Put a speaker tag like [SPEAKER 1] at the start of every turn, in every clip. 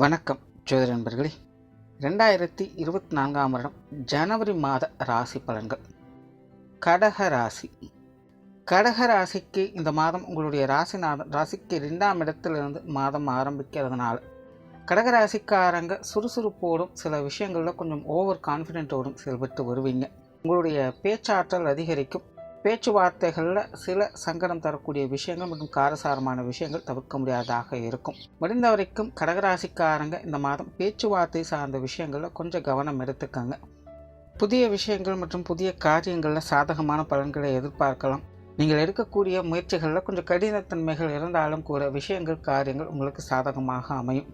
[SPEAKER 1] வணக்கம் ஜோதிட நண்பர்களே. 2024ஆம் வருடம் ஜனவரி மாத ராசி பலன்கள். கடக ராசிக்கு இந்த மாதம் உங்களுடைய ராசிக்கு 2ஆம் இடத்திலிருந்து மாதம் ஆரம்பிக்கிறதுனால கடகராசிக்காரங்க சுறுசுறுப்போடும் சில விஷயங்களில் கொஞ்சம் ஓவர் கான்ஃபிடென்ட்டோடும் செயல்பட்டு வருவீங்க. உங்களுடைய பேச்சாற்றல் அதிகரிக்கும். பேச்சுவார்த்தைகளில் சில சங்கடம் தரக்கூடிய விஷயங்கள் மற்றும் காரசாரமான விஷயங்கள் தவிர்க்க முடியாததாக இருக்கும். முடிந்த வரைக்கும் கடகராசிக்காரங்க இந்த மாதம் பேச்சுவார்த்தை சார்ந்த விஷயங்களில் கொஞ்சம் கவனம் எடுத்துக்கங்க. புதிய விஷயங்கள் மற்றும் புதிய காரியங்களில் சாதகமான பலன்களை எதிர்பார்க்கலாம். நீங்கள் எடுக்கக்கூடிய முயற்சிகளில் கொஞ்சம் கடினத்தன்மைகள் இருந்தாலும் கூட விஷயங்கள் காரியங்கள் உங்களுக்கு சாதகமாக அமையும்.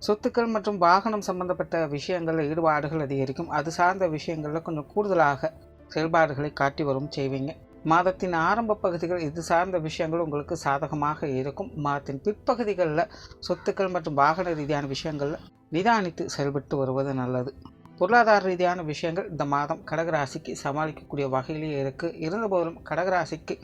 [SPEAKER 1] சொத்துக்கள் மற்றும் வாகனம் சம்பந்தப்பட்ட விஷயங்களில் ஈடுபாடுகள் அதிகரிக்கும். அது சார்ந்த விஷயங்களில் கொஞ்சம் கூடுதலாக செயல்பாடுகளை காட்டி வரும் செய்வீங்க. மாதத்தின் ஆரம்ப பகுதிகள் இது சார்ந்த விஷயங்கள் உங்களுக்கு சாதகமாக இருக்கும். மாதத்தின் பிற்பகுதிகளில் சொத்துக்கள் மற்றும் வாகன ரீதியான விஷயங்களில் நிதானித்து செயல்பட்டு வருவது நல்லது. பொருளாதார ரீதியான விஷயங்கள் இந்த மாதம் கடகராசிக்கு சமாளிக்கக்கூடிய வகையிலேயே இருக்குது. இருந்தபோதும் கடகராசிக்கு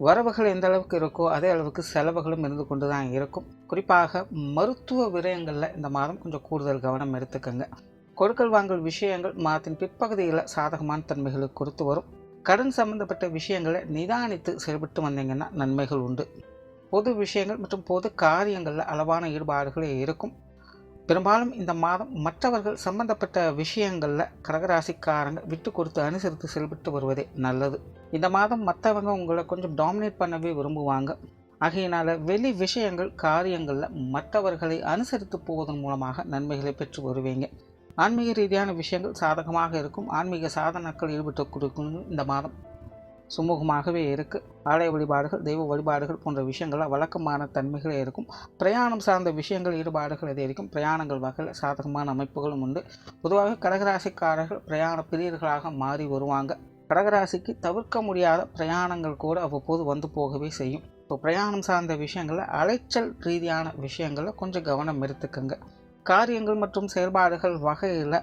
[SPEAKER 1] வரவுகள் எந்த அளவுக்கு இருக்கோ அதே அளவுக்கு செலவுகளும் இருந்து கொண்டு தான் இருக்கும். குறிப்பாக மருத்துவ விரயங்களில் இந்த மாதம் கொஞ்சம் கூடுதல் கவனம் எடுத்துக்கங்க. கொடுக்கல் வாங்கல் விஷயங்கள் மாதத்தின் பிற்பகுதியில் சாதகமான தன்மைகளை குறித்து வரும். கடன் சம்பந்தப்பட்ட விஷயங்களை நிதானித்து செயல்பட்டு வந்தீங்கன்னா நன்மைகள் உண்டு. பொது விஷயங்கள் மற்றும் பொது காரியங்களில் அளவான ஈடுபாடுகளே இருக்கும். பெரும்பாலும் இந்த மாதம் மற்றவர்கள் சம்பந்தப்பட்ட விஷயங்களில் கடகராசிக்காரங்க விட்டு கொடுத்து அனுசரித்து செயல்பட்டு வருவதே நல்லது. இந்த மாதம் மற்றவங்க உங்களை கொஞ்சம் டாமினேட் பண்ணவே விரும்புவாங்க. ஆகையினால் வெளி விஷயங்கள் காரியங்களில் மற்றவர்களை அனுசரித்து போவதன் மூலமாக நன்மைகளை பெற்று வருவீங்க. ஆன்மீக ரீதியான விஷயங்கள் சாதகமாக இருக்கும். ஆன்மீக சாதனைகள் ஈடுபட்டு கொடுக்கும். இந்த மாதம் சுமூகமாகவே இருக்குது. ஆலய வழிபாடுகள், தெய்வ வழிபாடுகள் போன்ற விஷயங்களில் வழக்கமான தன்மைகளே இருக்கும். பிரயாணம் சார்ந்த விஷயங்கள் ஈடுபாடுகள் அதிகரிக்கும். பிரயாணங்கள் வகையில் சாதகமான அமைப்புகளும் உண்டு. பொதுவாக கடகராசிக்காரர்கள் பிரயாண பிரியர்களாக மாறி வருவாங்க. கடகராசிக்கு தவிர்க்க முடியாத பிரயாணங்கள் கூட அவ்வப்போது வந்து போகவே செய்யும். இப்போ பிரயாணம் சார்ந்த விஷயங்களில் அலைச்சல் ரீதியான விஷயங்களில் கொஞ்சம் கவனம் எடுத்துக்கங்க. காரியங்கள் மற்றும் செயல்பாடுகள் வகையில்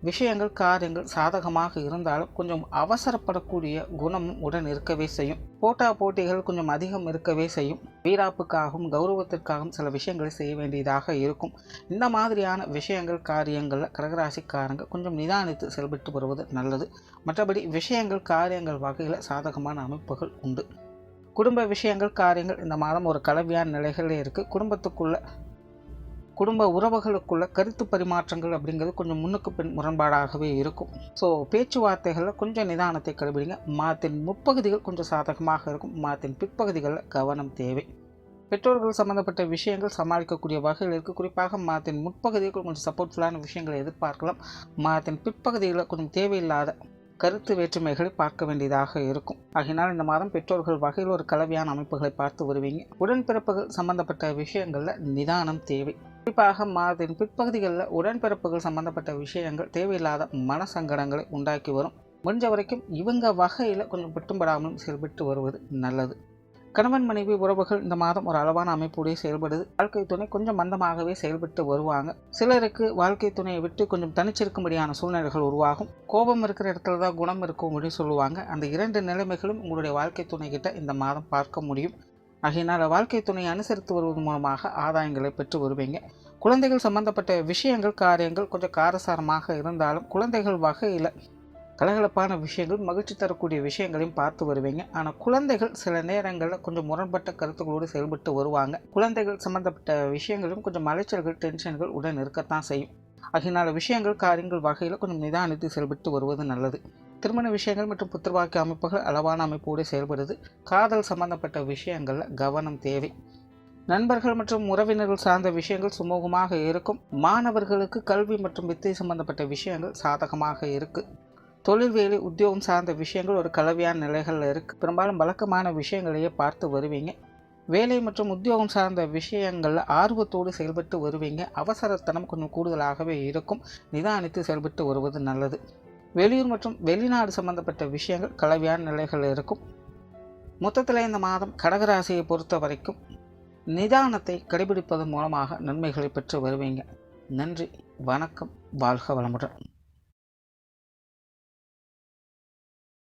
[SPEAKER 1] விஷயங்கள் காரியங்கள் சாதகமாக இருந்தாலும் கொஞ்சம் அவசரப்படக்கூடிய குணமும் உடன் இருக்கவே செய்யும். போட்டிகள் கொஞ்சம் அதிகம் இருக்கவே செய்யும். வீராப்புக்காகவும் கௌரவத்திற்காகவும் சில விஷயங்களை செய்ய வேண்டியதாக இருக்கும். இந்த மாதிரியான விஷயங்கள் காரியங்களில் கடகராசிக்காரங்க கொஞ்சம் நிதானித்து செயல்பட்டு வருவது நல்லது. மற்றபடி விஷயங்கள் காரியங்கள் வகையில் சாதகமான அமைப்புகள் உண்டு. குடும்ப விஷயங்கள் காரியங்கள் இந்த மாதம் ஒரு கலவையான நிலைகளே இருக்குது. குடும்ப உறவுகளுக்குள்ள கருத்து பரிமாற்றங்கள் அப்படிங்கிறது கொஞ்சம் முன்னுக்கு பின் முரண்பாடாகவே இருக்கும். ஸோ பேச்சுவார்த்தைகளில் கொஞ்சம் நிதானத்தை கடைபிடிங்க. மாதத்தின் முற்பகுதிகள் கொஞ்சம் சாதகமாக இருக்கும். மாதத்தின் பிற்பகுதிகளில் கவனம் தேவை. பெற்றோர்கள் சம்பந்தப்பட்ட விஷயங்கள் சமாளிக்கக்கூடிய வகையில் இருக்குது. குறிப்பாக மாதத்தின் முற்பகுதிகள் கொஞ்சம் சப்போர்ட்ஃபுல்லான விஷயங்களை எதிர்பார்க்கலாம். மாதத்தின் பிற்பகுதிகளில் கொஞ்சம் தேவையில்லாத கருத்து வேற்றுமைகளை பார்க்க வேண்டியதாக இருக்கும். ஆகினால் இந்த மாதம் பெற்றோர்கள் வகையில் ஒரு கலவையான அமைப்புகளை பார்த்து வருவீங்க. உடன்பிறப்புகள் சம்பந்தப்பட்ட விஷயங்களில் நிதானம் தேவை. குறிப்பாக மாதத்தின் பிற்பகுதிகளில் உடன்பிறப்புகள் சம்பந்தப்பட்ட விஷயங்கள் தேவையில்லாத மன சங்கடங்களை உண்டாக்கி வரும். முடிஞ்ச வரைக்கும் இவங்க வகையில் கொஞ்சம் பிட்டும்படாமலும் செயல்பட்டு வருவது நல்லது. கணவன் மனைவி உறவுகள் இந்த மாதம் ஒரு அளவான அமைப்புடைய செயல்படுது. வாழ்க்கை துணை கொஞ்சம் மந்தமாகவே செயல்பட்டு வருவாங்க. சிலருக்கு வாழ்க்கை துணையை விட்டு கொஞ்சம் தனிச்சிருக்கும்படியான சூழ்நிலைகள் உருவாகும். கோபம் இருக்கிற இடத்துல தான் குணம் இருக்கும் அப்படின்னு சொல்லுவாங்க. அந்த 2 நிலைமைகளும் உங்களுடைய வாழ்க்கை துணை கிட்ட இந்த மாதம் பார்க்க முடியும். ஆகையினால் வாழ்க்கை துணையை அனுசரித்து வருவதன் மூலமாக ஆதாயங்களை பெற்று வருவீங்க. குழந்தைகள் சம்பந்தப்பட்ட விஷயங்கள் காரியங்கள் கொஞ்சம் காரசாரமாக இருந்தாலும் குழந்தைகள் வகையில் கலகலப்பான விஷயங்கள் மகிழ்ச்சி தரக்கூடிய விஷயங்களையும் பார்த்து வருவீங்க. ஆனால் குழந்தைகள் சில நேரங்களில் கொஞ்சம் முரண்பட்ட கருத்துக்களோடு செயல்பட்டு வருவாங்க. குழந்தைகள் சம்பந்தப்பட்ட விஷயங்களும் கொஞ்சம் அலைச்சல்கள் டென்ஷன்கள் உடன் இருக்கத்தான் செய்யும். ஆகினால விஷயங்கள் காரியங்கள் வகையில் கொஞ்சம் நிதானித்து செயல்பட்டு வருவது நல்லது. திருமண விஷயங்கள் மற்றும் புத்திரவாக்கிய அமைப்புகள் அளவான அமைப்போடு செயல்படுது. காதல் சம்பந்தப்பட்ட விஷயங்களில் கவனம் தேவை. நண்பர்கள் மற்றும் உறவினர்கள் சார்ந்த விஷயங்கள் சுமூகமாக இருக்கும். மாணவர்களுக்கு கல்வி மற்றும் வித்தை சம்பந்தப்பட்ட விஷயங்கள் சாதகமாக இருக்குது. தொழில் வேலை உத்தியோகம் சார்ந்த விஷயங்கள் ஒரு கலவையான நிலைகளில் இருக்குது. பெரும்பாலும் வழக்கமான விஷயங்களையே பார்த்து வருவீங்க. வேலை மற்றும் உத்தியோகம் சார்ந்த விஷயங்களில் ஆர்வத்தோடு செயல்பட்டு வருவீங்க. அவசரத்தனம் கொஞ்சம் கூடுதலாகவே இருக்கும். நிதானித்து செயல்பட்டு வருவது நல்லது. வெளியூர் மற்றும் வெளிநாடு சம்பந்தப்பட்ட விஷயங்கள் கலவையான நிலைகளில் இருக்கும். மொத்தத்தில் இந்த மாதம் கடகராசியை பொறுத்த வரைக்கும் நிதானத்தை கடைபிடிப்பதன் மூலமாக நன்மைகளை பெற்று வருவீங்க. நன்றி, வணக்கம், வாழ்க வளமுடன்.